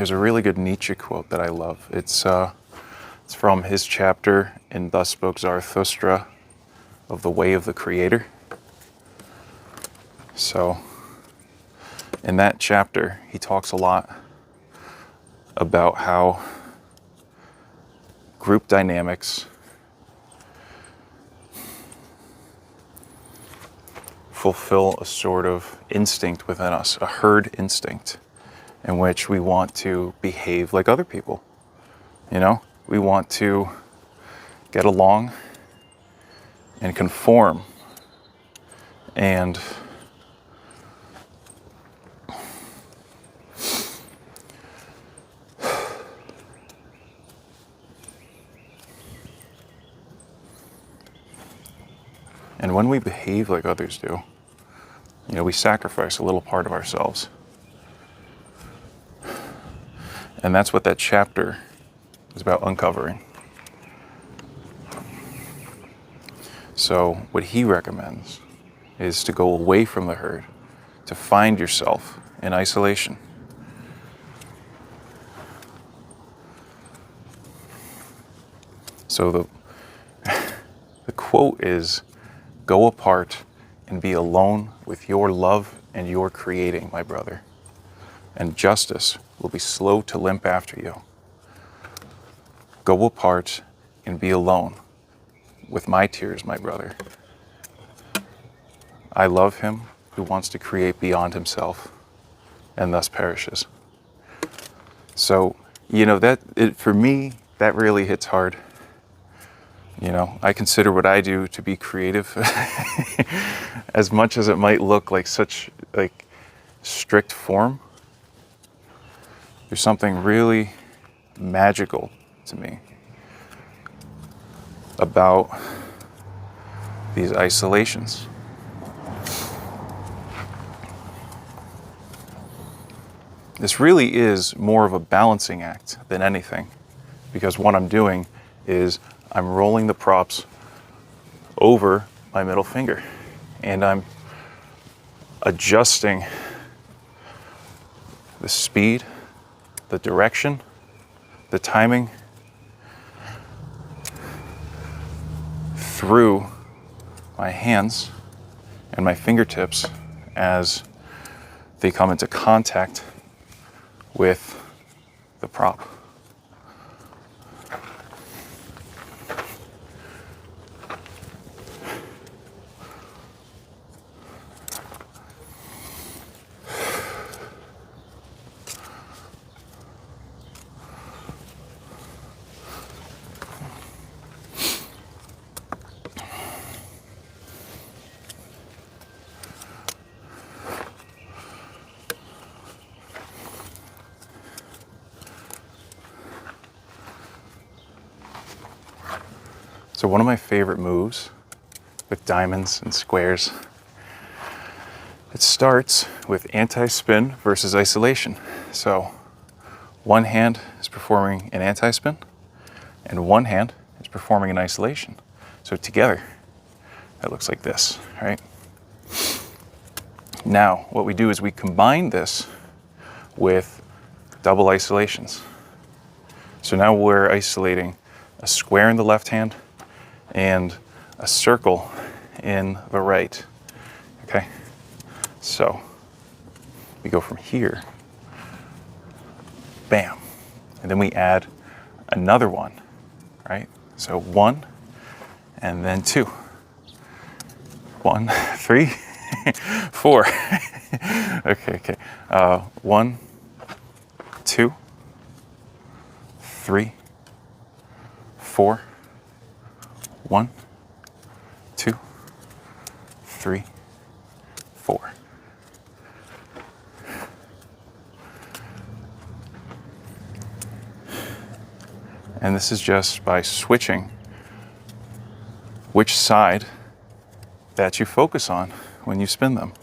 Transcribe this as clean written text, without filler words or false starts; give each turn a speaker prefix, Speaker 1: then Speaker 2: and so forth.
Speaker 1: There's a really good Nietzsche quote that I love. It's from his chapter in Thus Spoke Zarathustra of the Way of the Creator. So in that chapter, he talks a lot about how group dynamics fulfill a sort of instinct within us, a herd instinct, in which we want to behave like other people. You know, we want to get along and conform and when we behave like others do, you know, we sacrifice a little part of ourselves. And that's what that chapter is about uncovering. So what he recommends is to go away from the herd, to find yourself in isolation. So the quote is, "Go apart and be alone with your love and your creating, my brother, and justice will be slow to limp after you. Go apart and be alone with my tears, my brother. I love him who wants to create beyond himself and thus perishes." So, you know, for me, that really hits hard. You know, I consider what I do to be creative, as much as it might look like such like strict form. There's something really magical to me about these isolations. This really is more of a balancing act than anything, because what I'm doing is I'm rolling the props over my middle finger and I'm adjusting the speed, the direction, the timing through my hands and my fingertips as they come into contact with the prop. So one of my favorite moves with diamonds and squares, it starts with anti-spin versus isolation. So one hand is performing an anti-spin and one hand is performing an isolation. So together, that looks like this, right? Now, what we do is we combine this with double isolations. So now we're isolating a square in the left hand and a circle in the right, okay? So we go from here, bam, and then we add another one, right? So 1 and then 2. 1, 3, 4. Okay. 1, 2, 3, 4. 1, 2, 3, 4. And this is just by switching which side that you focus on when you spin them.